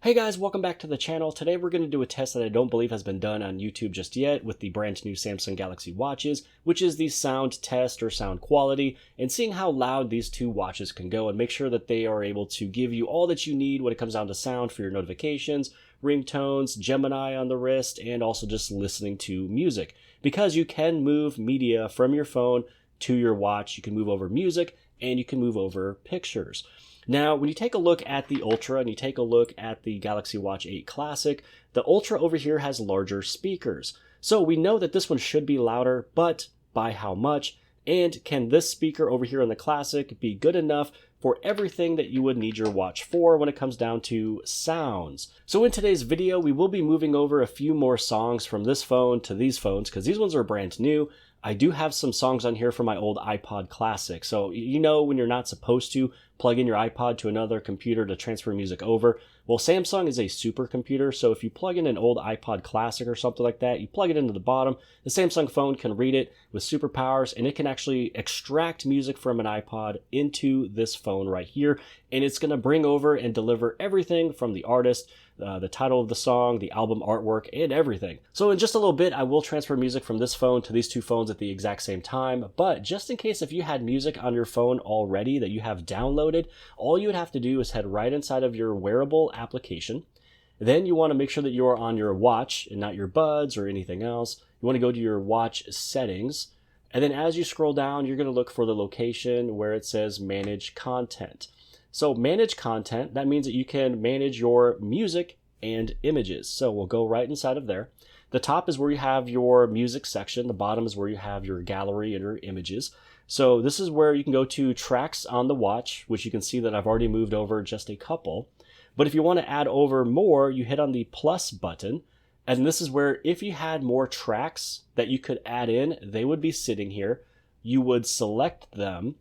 Hey guys, welcome back to the channel. Today we're going to do a test that I don't believe has been done on YouTube just yet with the brand new Samsung Galaxy watches, which is the sound test or sound quality, and seeing how loud these two watches can go and make sure that they are able to give you all that you need when it comes down to sound for your notifications, ringtones, Gemini on the wrist, and also just listening to music. Because you can move media from your phone to your watch, you can move over music, and you can move over pictures. Now, when you take a look at the Ultra and you take a look at the Galaxy Watch 8 Classic, the Ultra over here has larger speakers. So we know that this one should be louder, but by how much? And can this speaker over here in the Classic be good enough for everything that you would need your watch for when it comes down to sounds? So in today's video, we will be moving over a few more songs from this phone to these phones because these ones are brand new. I do have some songs on here from my old iPod Classic. So you know when you're not supposed to plug in your iPod to another computer to transfer music over? Well, Samsung is a supercomputer, so if you plug in an old iPod Classic or something like that, you plug it into the bottom, the Samsung phone can read it with superpowers, and it can actually extract music from an iPod into this phone right here, and it's going to bring over and deliver everything from the artist, the title of the song, the album artwork, and everything. So in just a little bit, I will transfer music from this phone to these two phones at the exact same time, but just in case if you had music on your phone already that you have downloaded, all you would have to do is head right inside of your wearable application. Then you want to make sure that you're on your watch and not your buds or anything else. You want to go to your watch settings, and then as you scroll down, you're going to look for the location where it says manage content. So manage content, that means that you can manage your music and images. So we'll go right inside of there. The top is where you have your music section. The bottom is where you have your gallery and your images. So this is where you can go to tracks on the watch, which you can see that I've already moved over just a couple. But if you want to add over more, you hit on the plus button. And this is where if you had more tracks that you could add in, they would be sitting here. You would select them,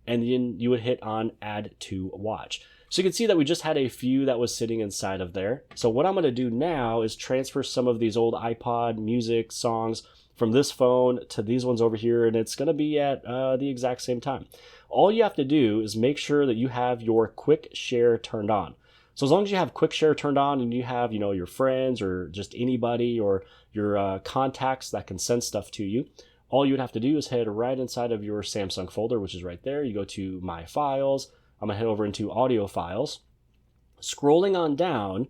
and then you would hit on add to watch. So you can see that we just had a few that was sitting inside of there. So what I'm going to do now is transfer some of these old iPod music songs from this phone to these ones over here, and it's going to be at the exact same time. All you have to do is make sure that you have your quick share turned on. So as long as you have quick share turned on and you have, you know, your friends or just anybody or your contacts that can send stuff to you, all you would have to do is head right inside of your Samsung folder, which is right there. You go to My Files. I'm going to head over into Audio Files. Scrolling on down,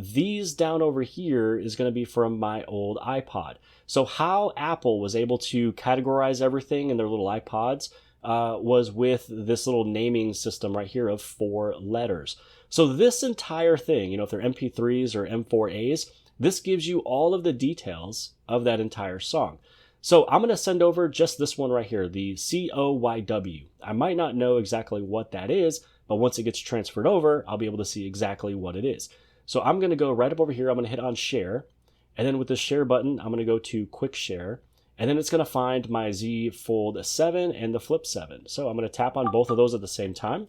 these down over here is going to be from my old iPod. So how Apple was able to categorize everything in their little iPods was with this little naming system right here of 4 letters. So this entire thing, you know, if they're MP3s or M4As, this gives you all of the details of that entire song. So I'm going to send over just this one right here, the COYW. I might not know exactly what that is, but once it gets transferred over, I'll be able to see exactly what it is. So I'm going to go right up over here. I'm going to hit on share. And then with the share button, I'm going to go to quick share. And then it's going to find my Z Fold 7 and the Flip 7. So I'm going to tap on both of those at the same time.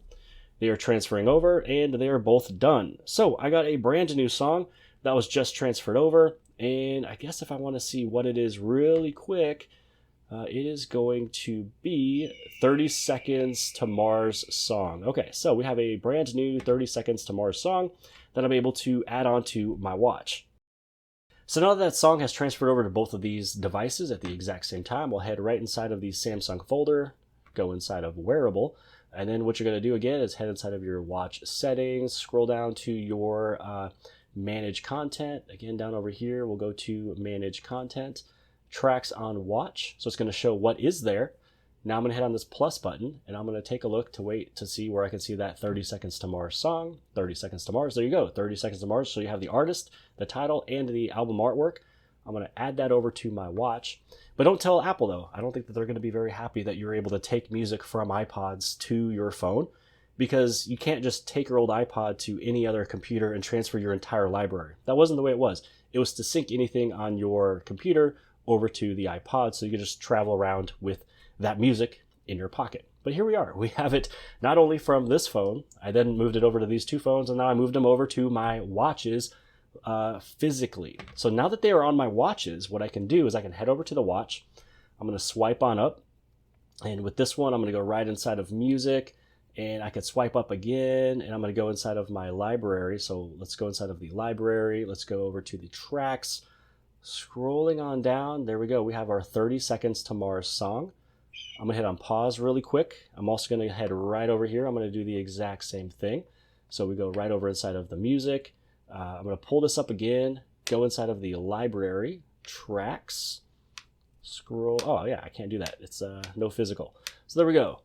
They are transferring over and they are both done. So I got a brand new song that was just transferred over. And I guess if I want to see what it is really quick, it is going to be 30 Seconds to Mars song. Okay, so we have a brand new 30 Seconds to Mars song that I'm able to add on to my watch. So now that song has transferred over to both of these devices at the exact same time, we'll head right inside of the Samsung folder, go inside of Wearable, and then what you're going to do again is head inside of your watch settings, scroll down to your manage content. Again, down over here, we'll go to manage content, tracks on watch. So it's going to show what is there. Now I'm going to hit on this plus button and I'm going to take a look to wait to see where I can see that 30 Seconds to Mars song. 30 Seconds to Mars. There you go. 30 Seconds to Mars. So you have the artist, the title, and the album artwork. I'm going to add that over to my watch. But don't tell Apple though. I don't think that they're going to be very happy that you're able to take music from iPods to your phone, because you can't just take your old iPod to any other computer and transfer your entire library. That wasn't the way it was. It was to sync anything on your computer over to the iPod so you could just travel around with that music in your pocket. But here we are. We have it not only from this phone, I then moved it over to these two phones, and now I moved them over to my watches physically. So now that they are on my watches, what I can do is I can head over to the watch. I'm going to swipe on up. And with this one, I'm going to go right inside of music. and I could swipe up again, and I'm going to go inside of my library. So let's go inside of the library. Let's go over to the tracks. Scrolling on down, there we go. We have our 30 Seconds to Mars song. I'm going to hit on pause really quick. I'm also going to head right over here. I'm going to do the exact same thing. So we go right over inside of the music. I'm going to pull this up again, go inside of the library, tracks, scroll. Oh yeah, I can't do that. It's no physical. So there we go.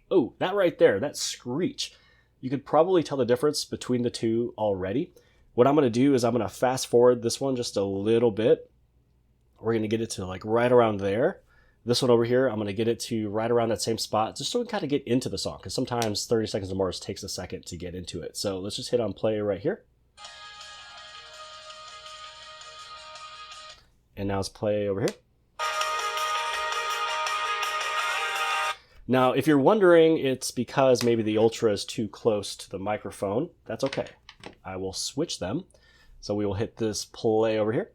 Oh, that right there, that screech. You could probably tell the difference between the two already. What I'm going to do is I'm going to fast forward this one just a little bit. We're going to get it to like right around there. This one over here, I'm going to get it to right around that same spot, just so we can kind of get into the song, because sometimes 30 Seconds to Mars takes a second to get into it. So let's just hit on play right here. And now let's play over here. Now, if you're wondering, it's because maybe the Ultra is too close to the microphone. That's okay. I will switch them. So we will hit this play over here.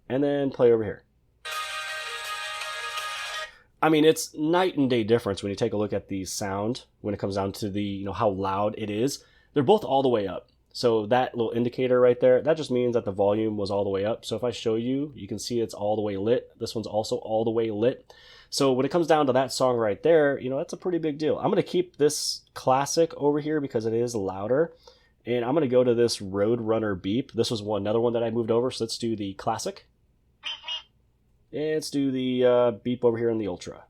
And then play over here. I mean, it's night and day difference when you take a look at the sound when it comes down to the, how loud it is. They're both all the way up. So that little indicator right there, that just means that the volume was all the way up. So if I show you, you can see it's all the way lit. This one's also all the way lit. So when it comes down to that song right there, that's a pretty big deal. I'm going to keep this classic over here because it is louder. And I'm going to go to this Roadrunner beep. This was another one that I moved over. So let's do the classic. And let's do the beep over here in the Ultra.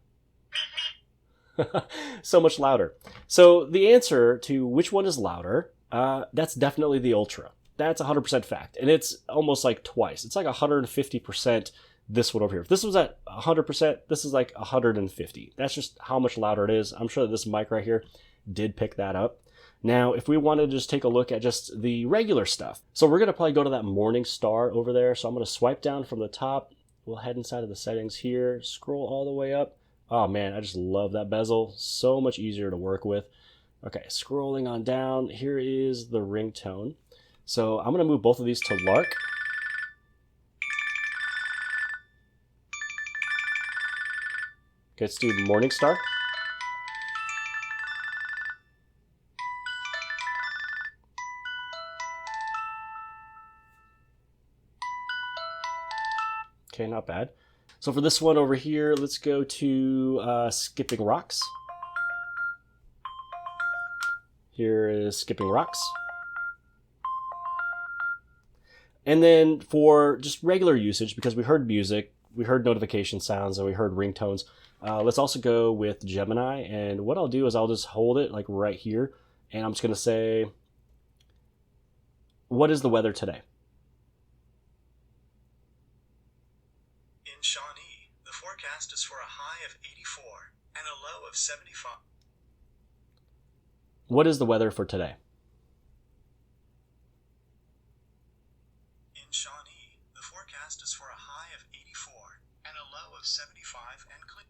So much louder. So the answer to which one is louder, that's definitely the Ultra. That's 100% fact. And it's almost like twice. It's like 150% this one over here. If this was at 100%, this is like 150. That's just how much louder it is. I'm sure that this mic right here did pick that up. Now, if we want to just take a look at just the regular stuff. So we're going to probably go to that Morning Star over there. So I'm going to swipe down from the top. We'll head inside of the settings here, scroll all the way up. Oh man, I just love that bezel. So much easier to work with. Okay, scrolling on down, here is the ringtone. So I'm gonna move both of these to Lark. Okay, let's do Morning Star. Okay, not bad. So for this one over here, let's go to Skipping Rocks. Here is Skipping Rocks. And then for just regular usage, because we heard music, we heard notification sounds, and we heard ringtones, let's also go with Gemini. And what I'll do is I'll just hold it like right here, and I'm just going to say, what is the weather today? In Shawnee, the forecast is for a high of 84 and a low of 75. What is the weather for today? In Shawnee, the forecast is for a high of 84 and a low of 75 and clear.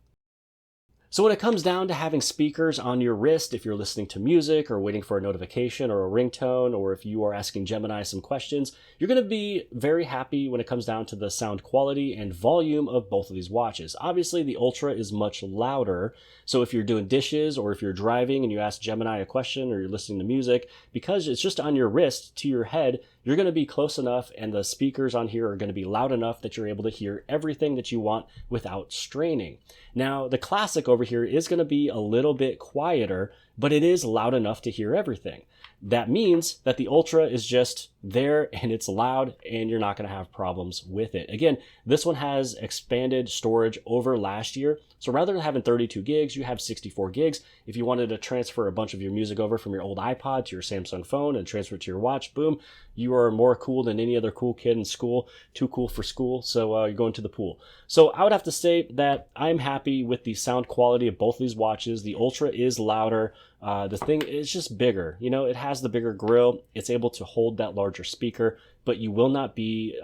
So when it comes down to having speakers on your wrist, if you're listening to music or waiting for a notification or a ringtone, or if you are asking Gemini some questions, you're going to be very happy when it comes down to the sound quality and volume of both of these watches. Obviously, the Ultra is much louder. So if you're doing dishes or if you're driving and you ask Gemini a question or you're listening to music, because it's just on your wrist to your head, you're going to be close enough and the speakers on here are going to be loud enough that you're able to hear everything that you want without straining. Now, the Classic over here is going to be a little bit quieter, but it is loud enough to hear everything. That means that the Ultra is just there and it's loud and you're not going to have problems with it. Again, this one has expanded storage over last year. So rather than having 32 gigs, you have 64 gigs. If you wanted to transfer a bunch of your music over from your old iPod to your Samsung phone and transfer it to your watch, boom, you are more cool than any other cool kid in school. Too cool for school, so you're going to the pool. So I would have to say that I'm happy with the sound quality of both of these watches. The Ultra is louder. The thing is just bigger. You know, it has the bigger grill. It's able to hold that larger speaker, but you will not be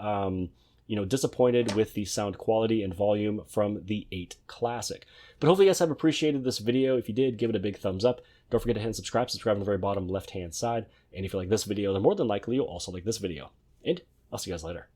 disappointed with the sound quality and volume from the 8 Classic. But hopefully you guys have appreciated this video. If you did, give it a big thumbs up. Don't forget to hit subscribe on the very bottom left-hand side. And if you like this video, then more than likely you'll also like this video. And I'll see you guys later.